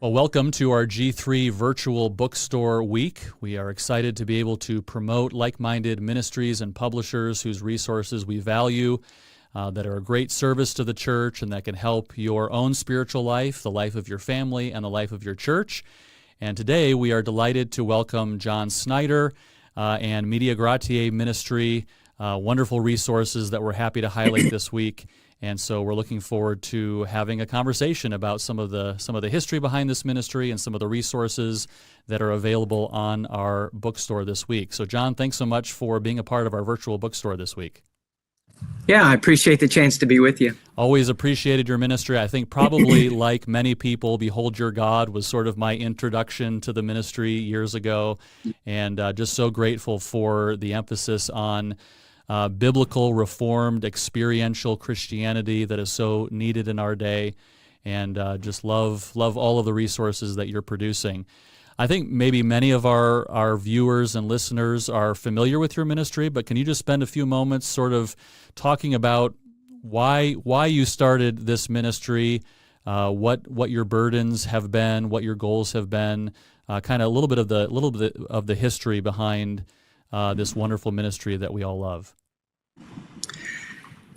Well, welcome to our G3 Virtual Bookstore Week. We are excited to be able to promote like-minded ministries and publishers whose resources we value, that are a great service to the church and that can help your own spiritual life, the life of your family, and the life of your church. And today we are delighted to welcome John Snyder and Media Gratiae Ministry, wonderful resources that we're happy to highlight this week. And so we're looking forward to having a conversation about some of the history behind this ministry and some of the resources that are available on our bookstore this week. So John, thanks so much for being a part of our virtual bookstore this week. Yeah, I appreciate the chance to be with you. Always appreciated your ministry. I think probably like many people, Behold Your God was sort of my introduction to the ministry years ago, and just so grateful for the emphasis on biblical, reformed, experiential Christianity that is so needed in our day, and just love all of the resources that you're producing. I think maybe many of our viewers and listeners are familiar with your ministry, but can you just spend a few moments sort of talking about why you started this ministry, what your burdens have been, what your goals have been, kind of a little bit of the history behind this wonderful ministry that we all love?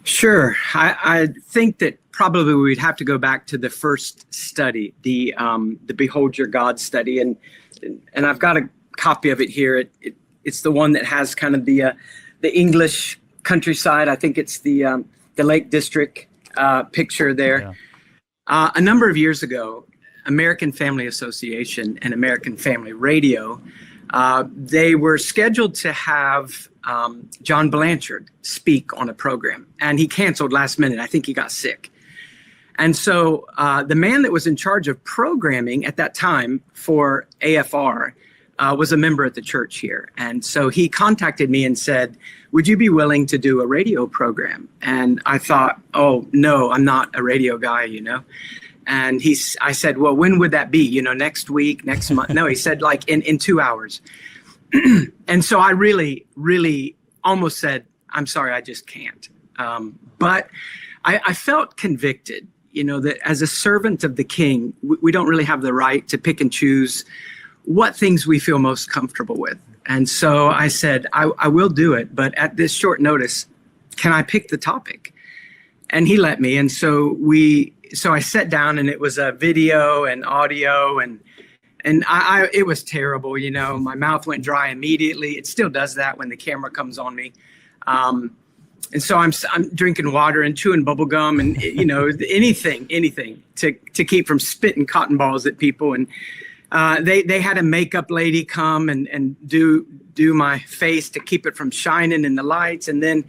Sure. I think that probably we'd have to go back to the first study, the Behold Your God study, and I've got a copy of it here. It's the one that has kind of the English countryside. I think it's the Lake District picture there. Yeah. A number of years ago, American Family Association and American Family Radio, they were scheduled to have John Blanchard speak on a program, and he canceled last minute. I think he got sick. And so the man that was in charge of programming at that time for AFR was a member at the church here. And so he contacted me and said, would you be willing to do a radio program? And I thought, oh, no, I'm not a radio guy, And I said, well, when would that be? Next week, next month? No, he said like in 2 hours. And so I really, really almost said, I'm sorry, I just can't. But I felt convicted, that as a servant of the King, we don't really have the right to pick and choose what things we feel most comfortable with. And so I said, I will do it, but at this short notice, can I pick the topic? And he let me. And so I sat down, and it was a video and audio, and it was terrible. My mouth went dry immediately. It still does that when the camera comes on me. And so I'm drinking water and chewing bubble gum and, anything to keep from spitting cotton balls at people. And they had a makeup lady come and do my face to keep it from shining in the lights. And then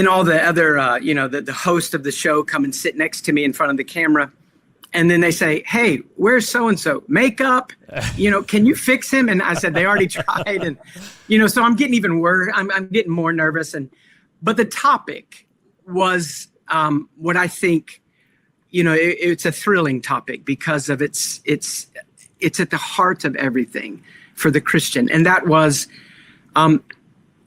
all the other, the host of the show come and sit next to me in front of the camera. And then they say, hey, where's so-and-so? Makeup, can you fix him? And I said, they already tried. And, so I'm getting even worse. I'm getting more nervous. But the topic was what I think, it's a thrilling topic because of it's at the heart of everything for the Christian. And that was,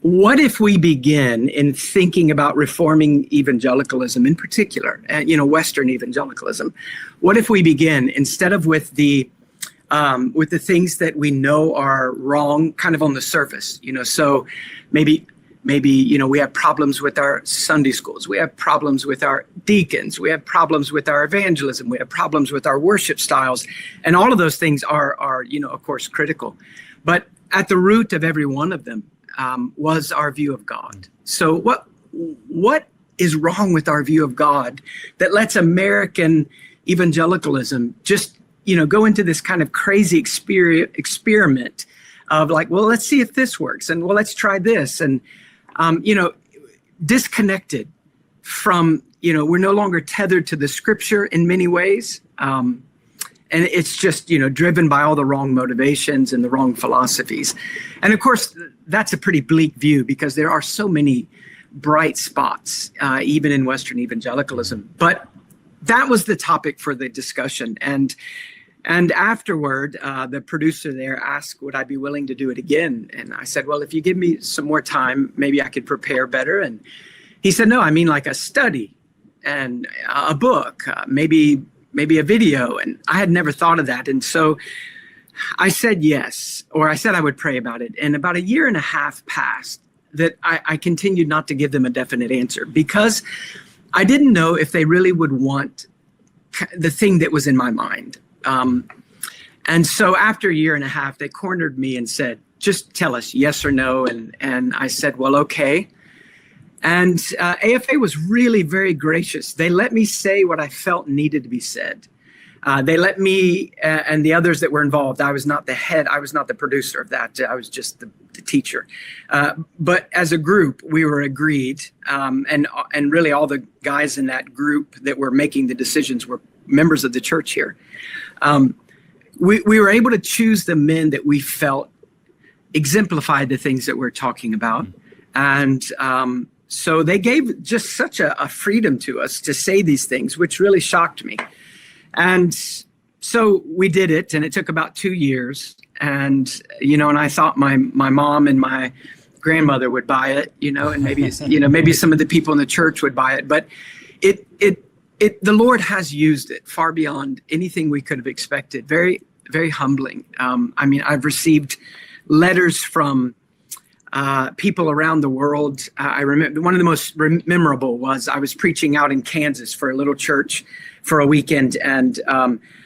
what if we begin in thinking about reforming evangelicalism in particular, Western evangelicalism? What if we begin instead of with the things that we know are wrong, kind of on the surface, So maybe we have problems with our Sunday schools, we have problems with our deacons, we have problems with our evangelism, we have problems with our worship styles, and all of those things are of course critical, but at the root of every one of them was our view of God. So what is wrong with our view of God that lets American evangelicalism just, go into this kind of crazy experiment of like, well, let's see if this works. And well, let's try this. And, disconnected from, we're no longer tethered to the scripture in many ways. And it's just, driven by all the wrong motivations and the wrong philosophies. And of course, that's a pretty bleak view because there are so many bright spots, even in Western evangelicalism. But that was the topic for the discussion. And afterward, the producer there asked, would I be willing to do it again? And I said, well, if you give me some more time, maybe I could prepare better. And he said, no, I mean like a study and a book, maybe maybe a video. And I had never thought of that. And so I said yes, or I said I would pray about it. And about a year and a half passed that I continued not to give them a definite answer, because I didn't know if they really would want the thing that was in my mind. And so after a year and a half, they cornered me and said, just tell us yes or no. And I said, well, okay. And AFA was really very gracious. They let me say what I felt needed to be said. They let me and the others that were involved. I was not the head. I was not the producer of that. I was just the teacher. But as a group, we were agreed. And really all the guys in that group that were making the decisions were members of the church here. We were able to choose the men that we felt exemplified the things that we're talking about. And so they gave just such a freedom to us to say these things, which really shocked me. And so we did it, and it took about 2 years. And, and I thought my mom and my grandmother would buy it, and maybe, maybe some of the people in the church would buy it. But the Lord has used it far beyond anything we could have expected. Very, very humbling. I've received letters from people around the world. I remember one of the most memorable was I was preaching out in Kansas for a little church for a weekend, and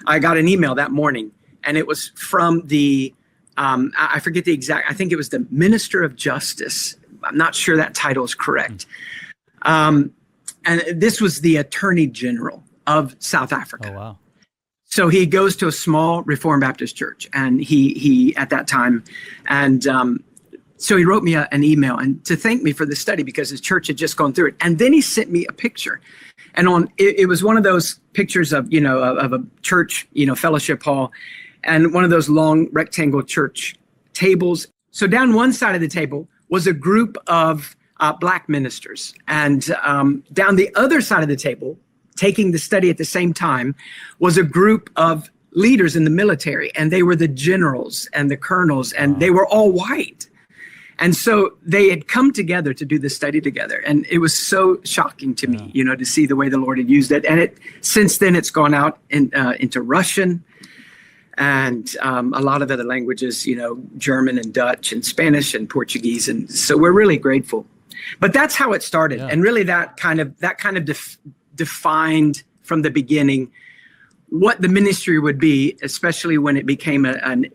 I got an email that morning, and it was from the, I forget the exact, I think it was the Minister of Justice. I'm not sure that title is correct. And this was the Attorney General of South Africa. Oh, wow. So he goes to a small Reformed Baptist church, and he at that time, and so he wrote me an email and to thank me for the study because his church had just gone through it. And then he sent me a picture, and it was one of those pictures of of a church, fellowship hall, and one of those long rectangle church tables. So down one side of the table was a group of Black ministers, and down the other side of the table, taking the study at the same time, was a group of leaders in the military, and they were the generals and the colonels, and they were all white. And so they had come together to do the study together. And it was so shocking to me, to see the way the Lord had used it. And since then, it's gone out into Russian and a lot of other languages, German and Dutch and Spanish and Portuguese. And so we're really grateful. But that's how it started. Yeah. And really that kind of defined from the beginning what the ministry would be, especially when it became an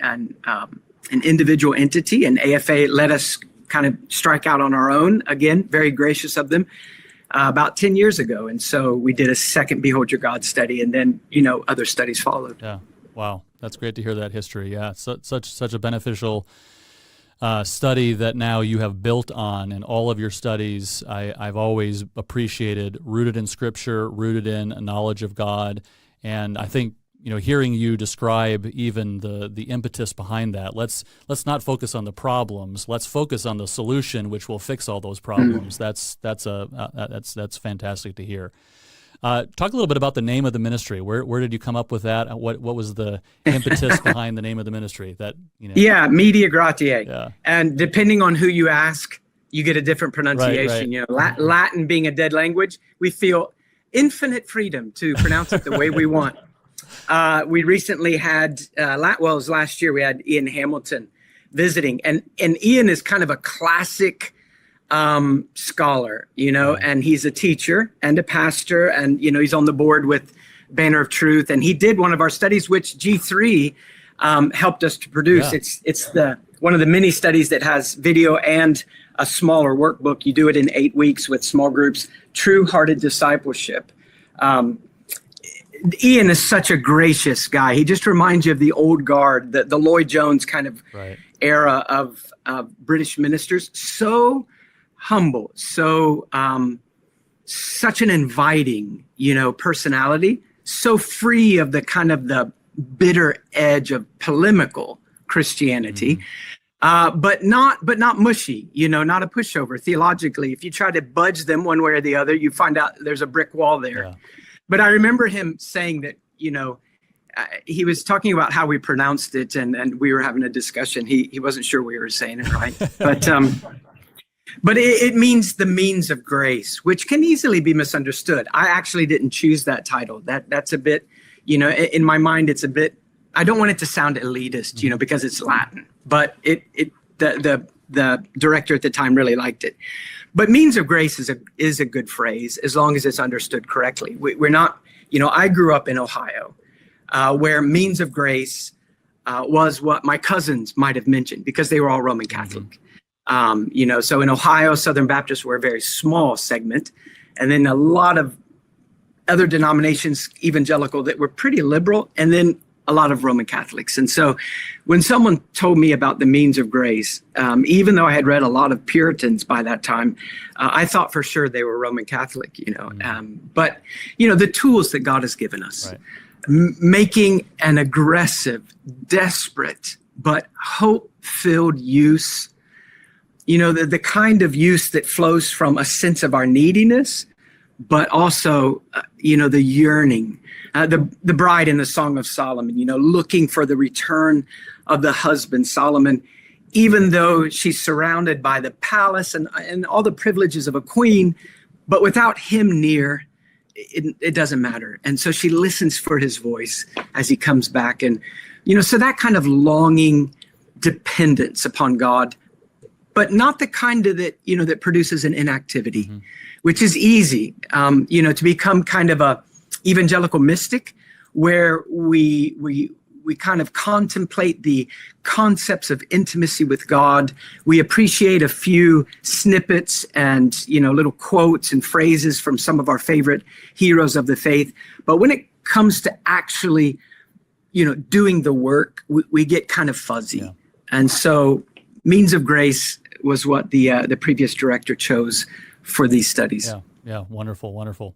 individual entity, and AFA let us kind of strike out on our own, again, very gracious of them, about 10 years ago. And so we did a second Behold Your God study, and then, other studies followed. Yeah. Wow. That's great to hear that history. Yeah. Such a beneficial study that now you have built on, and all of your studies I've always appreciated, rooted in Scripture, rooted in a knowledge of God. And I think, hearing you describe even the impetus behind that, let's not focus on the problems. Let's focus on the solution, which will fix all those problems. Mm-hmm. That's fantastic to hear. Talk a little bit about the name of the ministry. Where did you come up with that? What was the impetus behind the name of the ministry? Yeah, Media Gratiae. Yeah. And depending on who you ask, you get a different pronunciation. Right. Latin being a dead language, we feel infinite freedom to pronounce it the way we want. We recently had, it was last year, we had Ian Hamilton visiting. And Ian is kind of a classic scholar, and he's a teacher and a pastor, and, he's on the board with Banner of Truth. And he did one of our studies, which G3 helped us to produce. Yeah. It's one of the many studies that has video and a smaller workbook. You do it in 8 weeks with small groups, True Hearted Discipleship. Ian is such a gracious guy. He just reminds you of the old guard, the Lloyd Jones kind of era of British ministers. So humble, so such an inviting, personality, so free of the kind of the bitter edge of polemical Christianity, but not mushy, not a pushover. Theologically, if you try to budge them one way or the other, you find out there's a brick wall there. Yeah. But I remember him saying that, he was talking about how we pronounced it, and we were having a discussion. He wasn't sure we were saying it right, but it means the means of grace, which can easily be misunderstood. I actually didn't choose that title. That's a bit, in my mind, it's a bit, I don't want it to sound elitist, because it's Latin, but the director at the time really liked it. But means of grace is a good phrase as long as it's understood correctly. We're not, I grew up in Ohio, where means of grace was what my cousins might have mentioned because they were all Roman Catholic. So in Ohio, Southern Baptists were a very small segment, and then a lot of other denominations, evangelical, that were pretty liberal, and then a lot of Roman Catholics. And so when someone told me about the means of grace, even though I had read a lot of Puritans by that time, I thought for sure they were Roman Catholic, but, the tools that God has given us, right. Making an aggressive, desperate, but hope-filled use, the kind of use that flows from a sense of our neediness, but also, the yearning. The bride in the Song of Solomon, looking for the return of the husband, Solomon, even though she's surrounded by the palace and all the privileges of a queen, but without him near, it doesn't matter. And so she listens for his voice as he comes back. And, so that kind of longing dependence upon God, but not the kind of that produces an inactivity, which is easy, to become kind of a evangelical mystic, where we kind of contemplate the concepts of intimacy with God. We appreciate a few snippets and, little quotes and phrases from some of our favorite heroes of the faith. But when it comes to actually, doing the work, we get kind of fuzzy. Yeah. And so means of grace was what the previous director chose for these studies. Yeah, wonderful.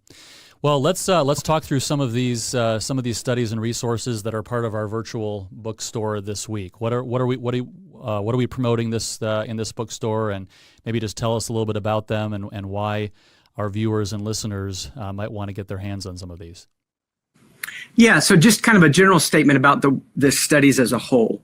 Well, let's talk through some of these studies and resources that are part of our virtual bookstore this week. What are we promoting this in this bookstore, and maybe just tell us a little bit about them and why our viewers and listeners might want to get their hands on some of these. Yeah, so just kind of a general statement about the studies as a whole.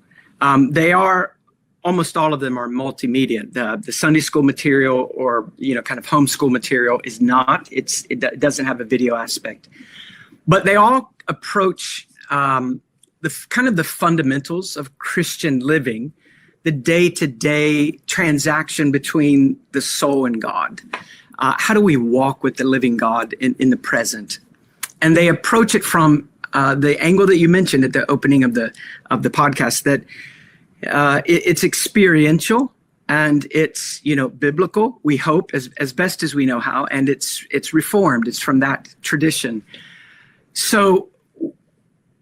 They are. Almost all of them are multimedia. The Sunday school material or, kind of homeschool material is not. It doesn't have a video aspect. But they all approach the fundamentals of Christian living, the day-to-day transaction between the soul and God. How do we walk with the living God in the present? And they approach it from the angle that you mentioned at the opening of the podcast, that it's experiential and it's, biblical, we hope, as best as we know how, and it's reformed. It's from that tradition. So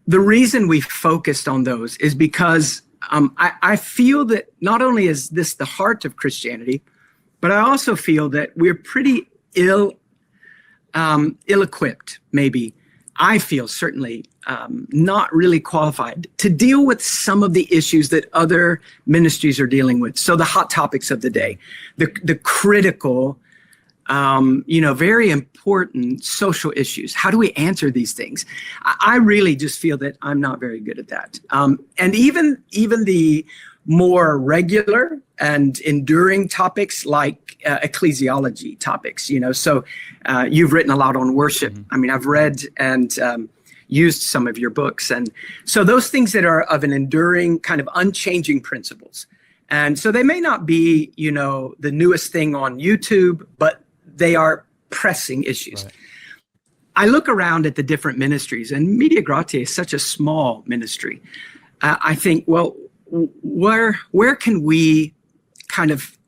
the reason we focused on those is because I feel that not only is this the heart of Christianity, but I also feel that we're pretty ill-equipped, maybe. I feel certainly not really qualified to deal with some of the issues that other ministries are dealing with. So the hot topics of the day, the critical, very important social issues. How do we answer these things? I really just feel that I'm not very good at that. And even the more regular and enduring topics like ecclesiology topics, so you've written a lot on worship. Mm-hmm. I mean, I've read and used some of your books. And so those things that are of an enduring kind of unchanging principles. And so they may not be, the newest thing on YouTube, but they are pressing issues. Right. I look around at the different ministries, and Media Gratiae is such a small ministry. I think, well, where can we kind of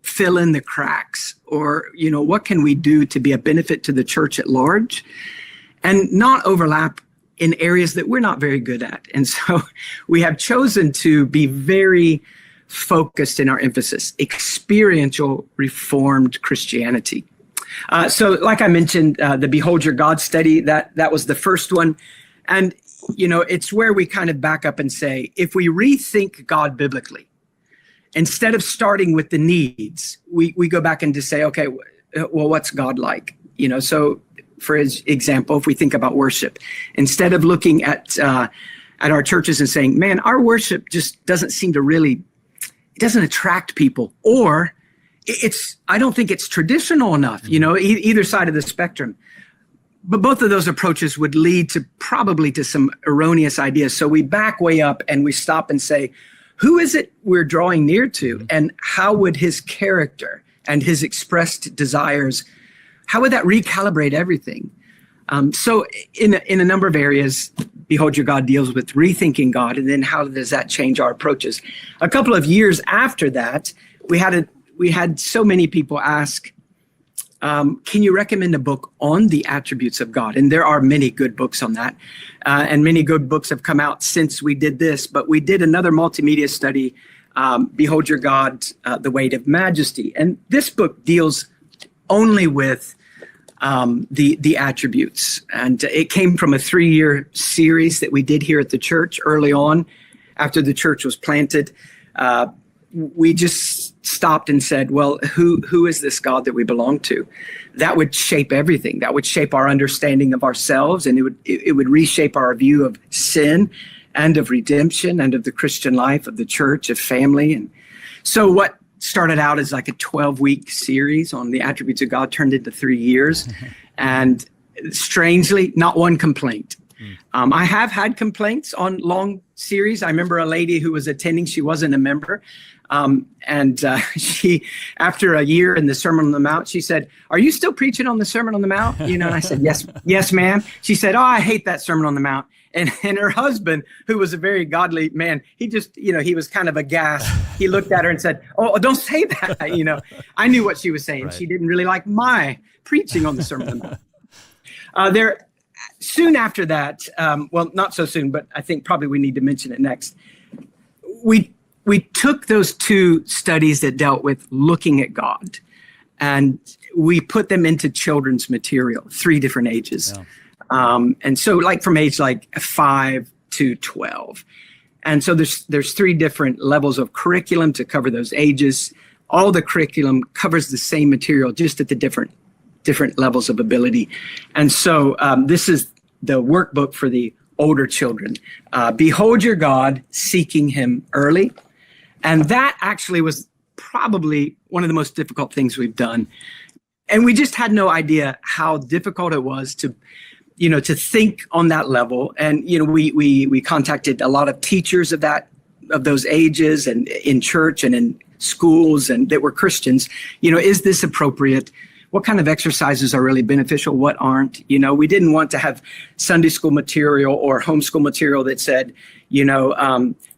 fill in the cracks, or what can we do to be a benefit to the church at large and not overlap in areas that we're not very good at? And so we have chosen to be very focused in our emphasis, experiential Reformed Christianity. So like I mentioned, the Behold Your God study, that was the first one. And it's where we kind of back up and say, if we rethink God biblically, instead of starting with the needs, we go back and just say, okay, well, what's God like? So for example, if we think about worship, instead of looking at our churches and saying, man, our worship just doesn't seem to really, it doesn't attract people, or I don't think it's traditional enough, either side of the spectrum. but both of those approaches would lead to probably to some erroneous ideas. So we back way up and we stop and say, who is it we're drawing near to? And how would his character and his expressed desires, how would that recalibrate everything? So in a number of areas, Behold Your God deals with rethinking God, and then how does that change our approaches? A couple of years after that, we had so many people ask, can you recommend a book on the attributes of God? And there are many good books on that. And many good books have come out since we did this. But we did another multimedia study, Behold Your God, The Weight of Majesty. And this book deals only with the attributes. And it came from a 3-year series that we did here at the church early on after the church was planted. We just stopped and said, well, who is this God that we belong to? That would shape everything. That would shape our understanding of ourselves, and it would reshape our view of sin and of redemption and of the Christian life, of the church, of family. And so what started out as like a 12-week series on the attributes of God turned into 3 years. And strangely, not one complaint. I have had complaints on long series. I remember a lady who was attending, she wasn't a member. She, after a year in the Sermon on the Mount, she said, are you still preaching on the Sermon on the Mount? And I said, yes, ma'am. She said, oh, I hate that Sermon on the Mount. And her husband, who was a very godly man, he just, he was kind of aghast. He looked at her and said, oh, don't say that. I knew what she was saying. Right. She didn't really like my preaching on the Sermon on the Mount. Soon after that, well, not so soon, but I think probably we need to mention it next. We took those 2 studies that dealt with looking at God, and we put them into children's material, 3 different ages. Yeah. And so like from age like 5 to 12. And so there's 3 different levels of curriculum to cover those ages. All the curriculum covers the same material, just at the different levels of ability. And so this is the workbook for the older children. Behold Your God, Seeking Him Early. And that actually was probably one of the most difficult things we've done. And we just had no idea how difficult it was to think on that level. And, we contacted a lot of teachers of those ages and in church and in schools and that were Christians. Is this appropriate? What kind of exercises are really beneficial? What aren't? We didn't want to have Sunday school material or homeschool material that said,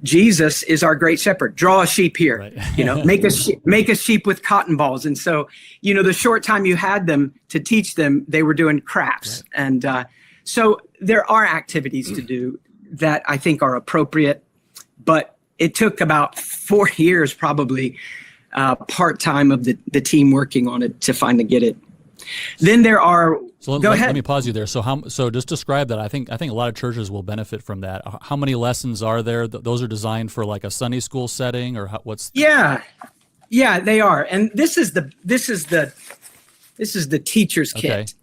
Jesus is our great shepherd. Draw a sheep here. Right. Make a sheep with cotton balls. And so, the short time you had them to teach them, they were doing crafts. Right. And so there are activities to do that I think are appropriate, but it took about 4 years probably part-time of the team working on it to finally get it. Then there are, go ahead. Let me pause you there. So just describe that. I think a lot of churches will benefit from that. How many lessons are there? Those are designed for like a Sunday school setting, or what's? Yeah, they are. And this is the teacher's kit.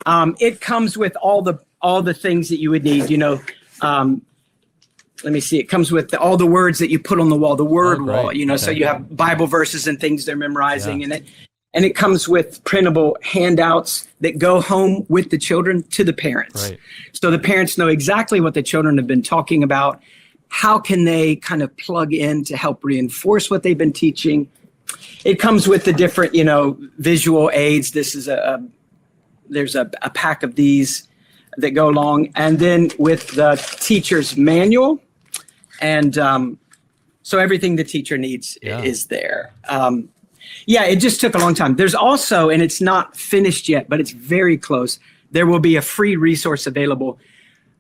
Okay. It comes with all the things that you would need, let me see. It comes with all the words that you put on the wall, the word wall, okay. So you have Bible verses and things they're memorizing in it. And it comes with printable handouts that go home with the children to the parents. Right. So the parents know exactly what the children have been talking about. How can they kind of plug in to help reinforce what they've been teaching? It comes with the different, visual aids. This is there's a pack of these that go along. And then with the teacher's manual. And so everything the teacher needs is there. It just took a long time. There's also, and it's not finished yet, but it's very close, there will be a free resource available.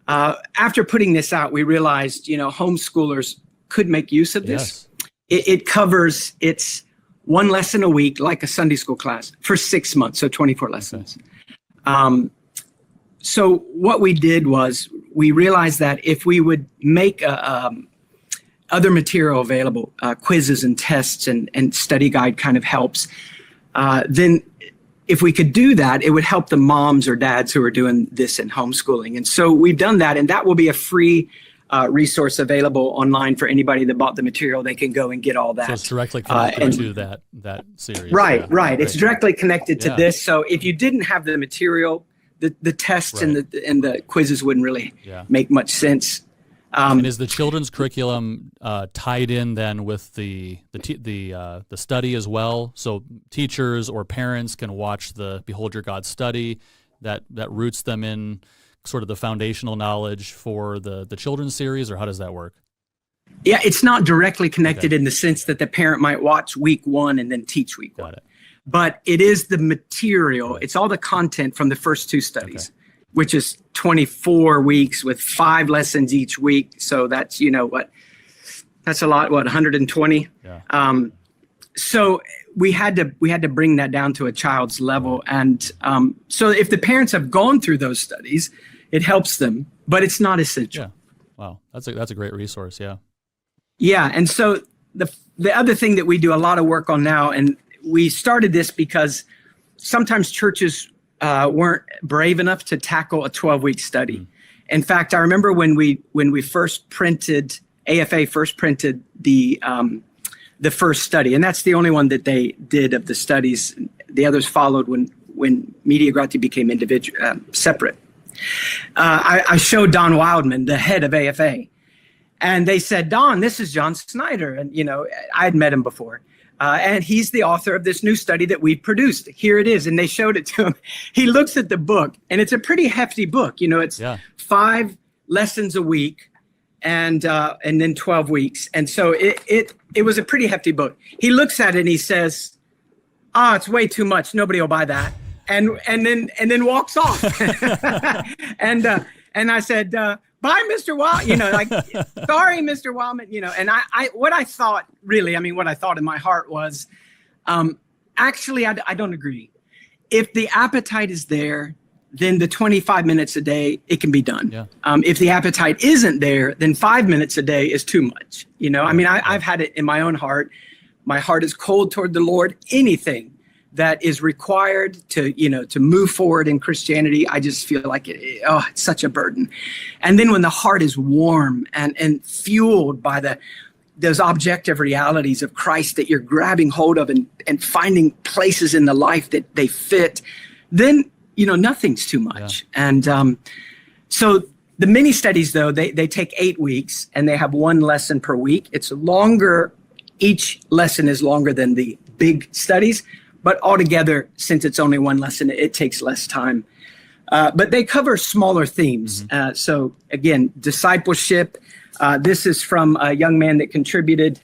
After putting this out, we realized, homeschoolers could make use of this. Yes. It covers, it's 1 lesson a week, like a Sunday school class, for 6 months, so 24 lessons. Okay. So what we did was we realized that if we would make other material available, quizzes and tests and study guide kind of helps, then if we could do that, it would help the moms or dads who are doing this in homeschooling. And so we've done that, and that will be a free resource available online for anybody that bought the material. They can go and get all that. So it's directly connected to that series. Right. It's directly connected to this. So if you didn't have the material the tests Right. and the quizzes wouldn't really Yeah. make much sense. And is the children's curriculum tied in then with the study as well? So teachers or parents can watch the Behold Your God study that roots them in sort of the foundational knowledge for the children's series, or how does that work? Yeah, it's not directly connected Okay. in the sense that the parent might watch week 1 and then teach week 1. Got it. But it is the material. Right. It's all the content from the first 2 studies, which is 24 weeks with 5 lessons each week. So that's, that's a lot, 120? Yeah. So we had to bring that down to a child's level. And so if the parents have gone through those studies, it helps them, but it's not essential. Yeah. Wow. That's a great resource. Yeah. Yeah. And so the other thing that we do a lot of work on now, and we started this because sometimes churches weren't brave enough to tackle a 12-week study. In fact, I remember when we first printed, AFA first printed the first study, and that's the only one that they did of the studies. The others followed when Media Gratiae became separate. I showed Don Wildman, the head of AFA, and they said, "Don, this is John Snyder," and I had met him before. And he's the author of this new study that we've produced. Here it is. And they showed it to him. He looks at the book, and it's a pretty hefty book. It's 5 lessons a week and then 12 weeks. And so it was a pretty hefty book. He looks at it and he says, it's way too much. Nobody will buy that. And then walks off. and I said, bye, Mr. Wild, sorry, Mr. Wildman, and what I thought in my heart was, actually, I don't agree. If the appetite is there, then the 25 minutes a day, it can be done. Yeah. If the appetite isn't there, then 5 minutes a day is too much. I've had it in my own heart. My heart is cold toward the Lord. Anything that is required to move forward in Christianity, I just feel like it's such a burden. And then when the heart is warm and fueled by those objective realities of Christ that you're grabbing hold of and finding places in the life that they fit, then nothing's too much. Yeah. And so the mini studies, though, they take 8 weeks and they have 1 lesson per week. It's longer. Each lesson is longer than the big studies. But altogether, since it's only 1 lesson, it takes less time. But they cover smaller themes. Mm-hmm. So again, discipleship. This is from a young man that contributed.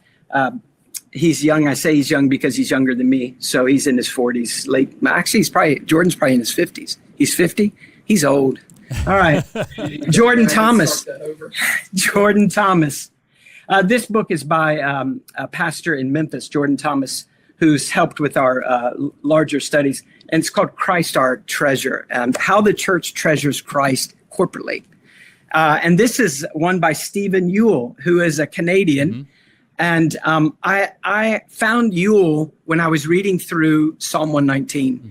He's young. I say he's young because he's younger than me. So he's in his 40s, late. Actually, Jordan's probably in his 50s. He's 50. He's old. All right. Jordan Thomas. Jordan Thomas. This book is by a pastor in Memphis, Jordan Thomas, who's helped with our larger studies. And it's called Christ Our Treasure, How the Church Treasures Christ Corporately. And this is one by Stephen Ewell, who is a Canadian. Mm-hmm. And I found Ewell when I was reading through Psalm 119. Mm-hmm.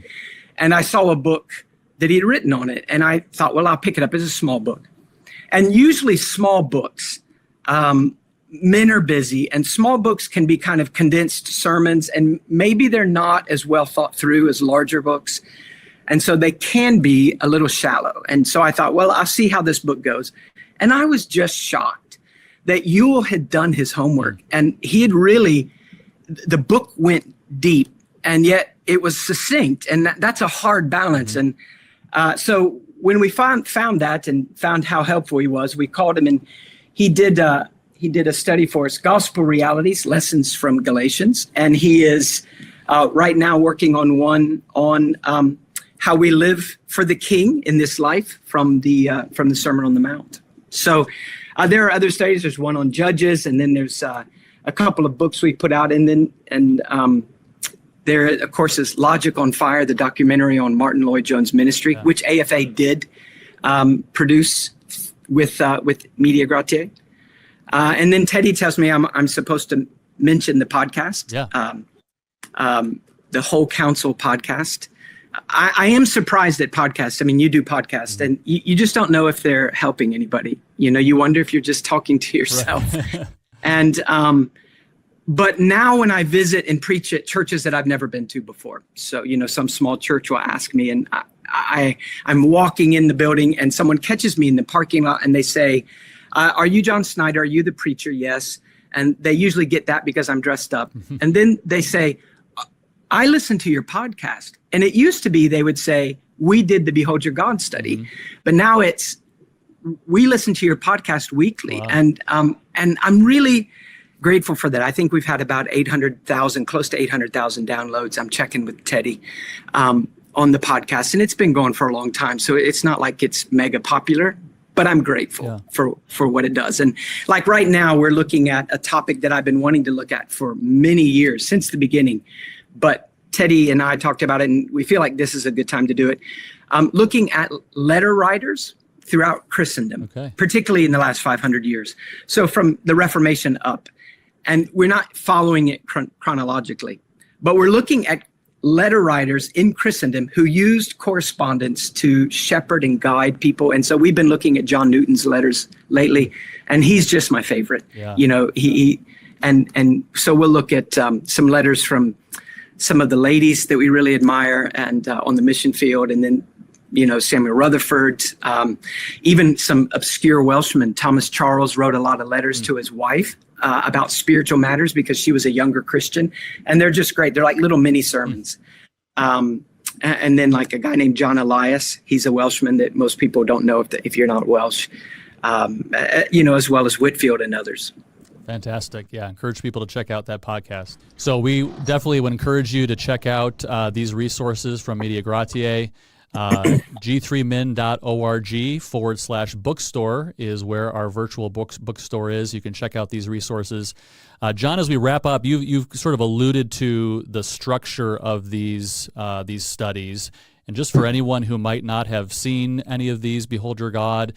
And I saw a book that he'd written on it. And I thought, well, I'll pick it up. It's a small book. And usually small books, men are busy, and small books can be kind of condensed sermons, and maybe they're not as well thought through as larger books. And so they can be a little shallow. And so I thought, well, I'll see how this book goes. And I was just shocked that Ewell had done his homework, and he had the book went deep, and yet it was succinct, and that's a hard balance. Mm-hmm. And so when we found that and found how helpful he was, we called him, and he did a study for us, Gospel Realities, Lessons from Galatians. And he is right now working on one on how we live for the King in this life from the Sermon on the Mount. So there are other studies. There's one on Judges, and then there's a couple of books we put out. And there, of course, is Logic on Fire, the documentary on Martin Lloyd-Jones' ministry, which AFA did produce with Media Gratiae. And then Teddy tells me I'm supposed to mention the podcast, the Whole Counsel podcast. I am surprised at podcasts. I mean, you do podcasts, and you just don't know if they're helping anybody. You wonder if you're just talking to yourself. Right. And but now when I visit and preach at churches that I've never been to before, so some small church will ask me, and I'm walking in the building and someone catches me in the parking lot and they say, are you John Snyder? Are you the preacher? Yes. And they usually get that because I'm dressed up. And then they say, I listened to your podcast. And it used to be they would say, we did the Behold Your God study. But now it's, we listen to your podcast weekly. Wow. And I'm really grateful for that. I think we've had about 800,000, close to 800,000 downloads. I'm checking with Teddy on the podcast. And it's been going for a long time. So it's not like it's mega popular. But I'm grateful for what it does. And like right now, we're looking at a topic that I've been wanting to look at for many years, since the beginning. But Teddy and I talked about it, and we feel like this is a good time to do it. Looking at letter writers throughout Christendom, particularly in the last 500 years. So from the Reformation up. And we're not following it chronologically, but we're looking at letter writers in Christendom who used correspondence to shepherd and guide people. And so we've been looking at John Newton's letters lately, and he's just my favorite. You know, and so we'll look at some letters from some of the ladies that we really admire and on the mission field, and then, you know, Samuel Rutherford, even some obscure Welshmen. Thomas Charles wrote a lot of letters to his wife about spiritual matters because she was a younger Christian, and they're just great. They're like little mini sermons. And then like a guy named John Elias, he's a Welshman that most people don't know if you're not Welsh, you know, as well as Whitfield and others. Fantastic. Yeah, encourage people to check out that podcast. So we definitely would encourage you to check out these resources from Media Gratiae. g3min.org/bookstore is where our virtual bookstore is. You can check out these resources. John, as we wrap up, you've sort of alluded to the structure of these studies. And just for anyone who might not have seen any of these, Behold Your God,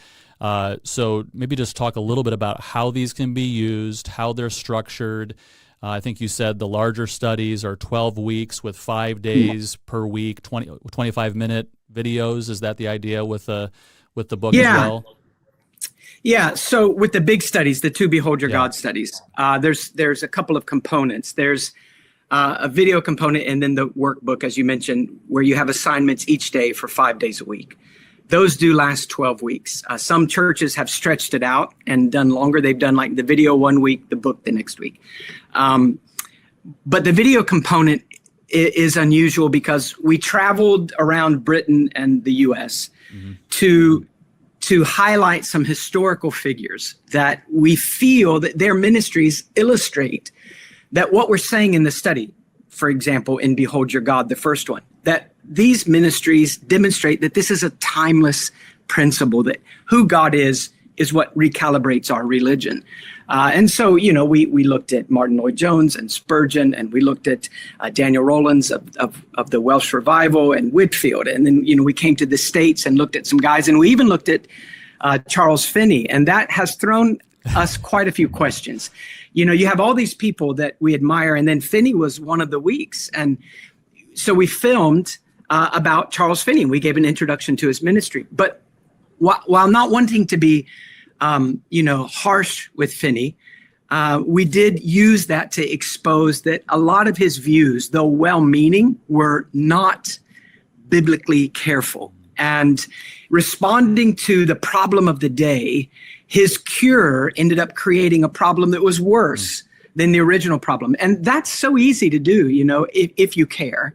so maybe just talk a little bit about how these can be used, how they're structured. I think you said the larger studies are 12 weeks with 5 days per week, 25-minute videos. Is that the idea with the book as well? Yeah. So with the big studies, the two Behold Your God studies, there's a couple of components. There's a video component and then the workbook, as you mentioned, where you have assignments each day for 5 days a week. Those do last 12 weeks. Some churches have stretched it out and done longer. They've done like the video 1 week, the book the next week. But the video component is unusual because we traveled around Britain and the U.S. to highlight some historical figures that we feel that their ministries illustrate that what we're saying in the study, for example, in Behold Your God, the first one, that these ministries demonstrate that this is a timeless principle, that who God is what recalibrates our religion. And so, you know, we looked at Martin Lloyd-Jones and Spurgeon, and we looked at Daniel Rowlands of the Welsh Revival and Whitfield. And then, you know, we came to the States and looked at some guys, and we even looked at Charles Finney, and that has thrown us quite a few questions. You know, you have all these people that we admire, and then Finney was one of the weeks. And so we filmed about Charles Finney. We gave an introduction to his ministry. But while not wanting to be, you know, harsh with Finney, we did use that to expose that a lot of his views, though well-meaning, were not biblically careful. And responding to the problem of the day, his cure ended up creating a problem that was worse than the original problem. And that's so easy to do, you know, if you care.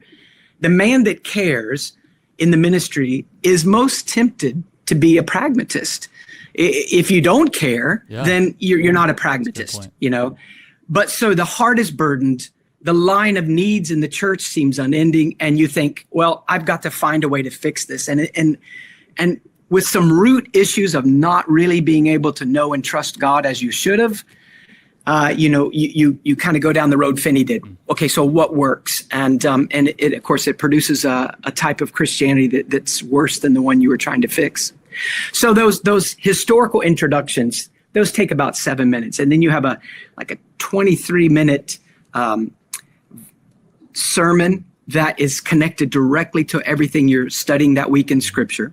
The man that cares in the ministry is most tempted to be a pragmatist. If you don't care, then you're not a pragmatist, you know. But so the heart is burdened. The line of needs in the church seems unending. And you think, well, I've got to find a way to fix this. And with some root issues of not really being able to know and trust God as you should have, you know, you kind of go down the road Finney did. Okay, so what works? And it of course, it produces a type of Christianity that's worse than the one you were trying to fix. So those historical introductions, those take about 7 minutes. And then you have a 23-minute sermon that is connected directly to everything you're studying that week in Scripture.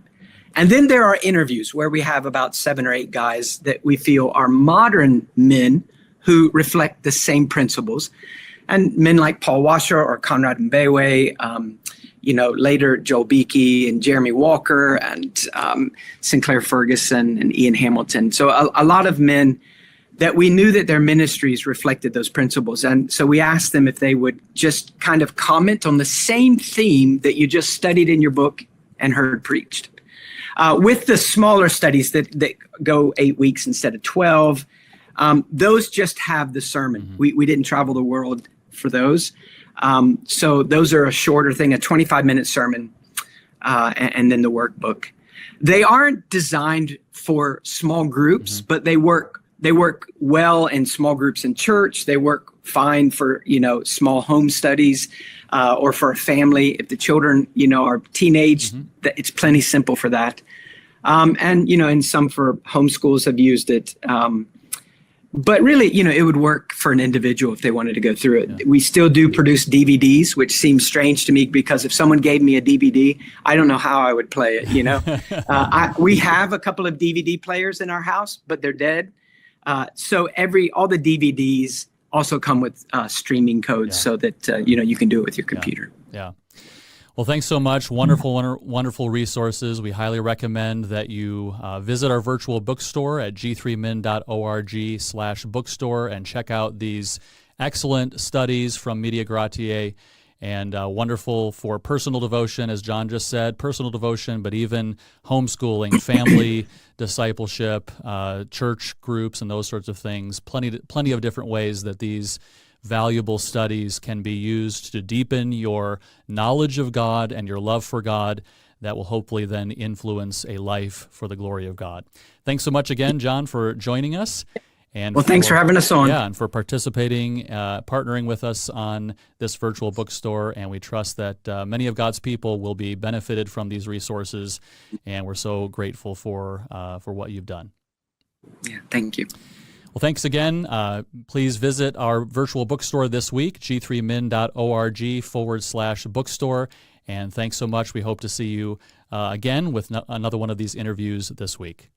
And then there are interviews where we have about 7 or 8 guys that we feel are modern men who reflect the same principles. And men like Paul Washer or Conrad Mbewe, later Joel Beakey and Jeremy Walker and Sinclair Ferguson and Ian Hamilton. So a lot of men that we knew that their ministries reflected those principles. And so we asked them if they would just kind of comment on the same theme that you just studied in your book and heard preached. With the smaller studies that go 8 weeks instead of 12, those just have the sermon. Mm-hmm. We didn't travel the world for those. So those are a shorter thing, a 25-minute sermon, and then the workbook. They aren't designed for small groups, mm-hmm. but they work well in small groups in church. They work fine for, small home studies, or for a family. If the children, are teenage, mm-hmm. It's plenty simple for that. And some for homeschools have used it. But really, it would work for an individual if they wanted to go through it. Yeah. We still do produce DVDs, which seems strange to me because if someone gave me a DVD, I don't know how I would play it, We have a couple of DVD players in our house, but they're dead. So all the DVDs also come with streaming codes so that, you can do it with your computer. Yeah. Well, thanks so much. Wonderful resources. We highly recommend that you visit our virtual bookstore at g3min.org/bookstore and check out these excellent studies from Media Gratiae, and wonderful for personal devotion, as John just said, personal devotion, but even homeschooling, family discipleship, church groups, and those sorts of things. Plenty of different ways that these valuable studies can be used to deepen your knowledge of God and your love for God that will hopefully then influence a life for the glory of God. Thanks so much again, John, for joining us. And thanks for having us on. Yeah, and for participating, partnering with us on this virtual bookstore. And we trust that many of God's people will be benefited from these resources. And we're so grateful for what you've done. Yeah, thank you. Well, thanks again. Please visit our virtual bookstore this week, g3min.org/bookstore. And thanks so much. We hope to see you again with another one of these interviews this week.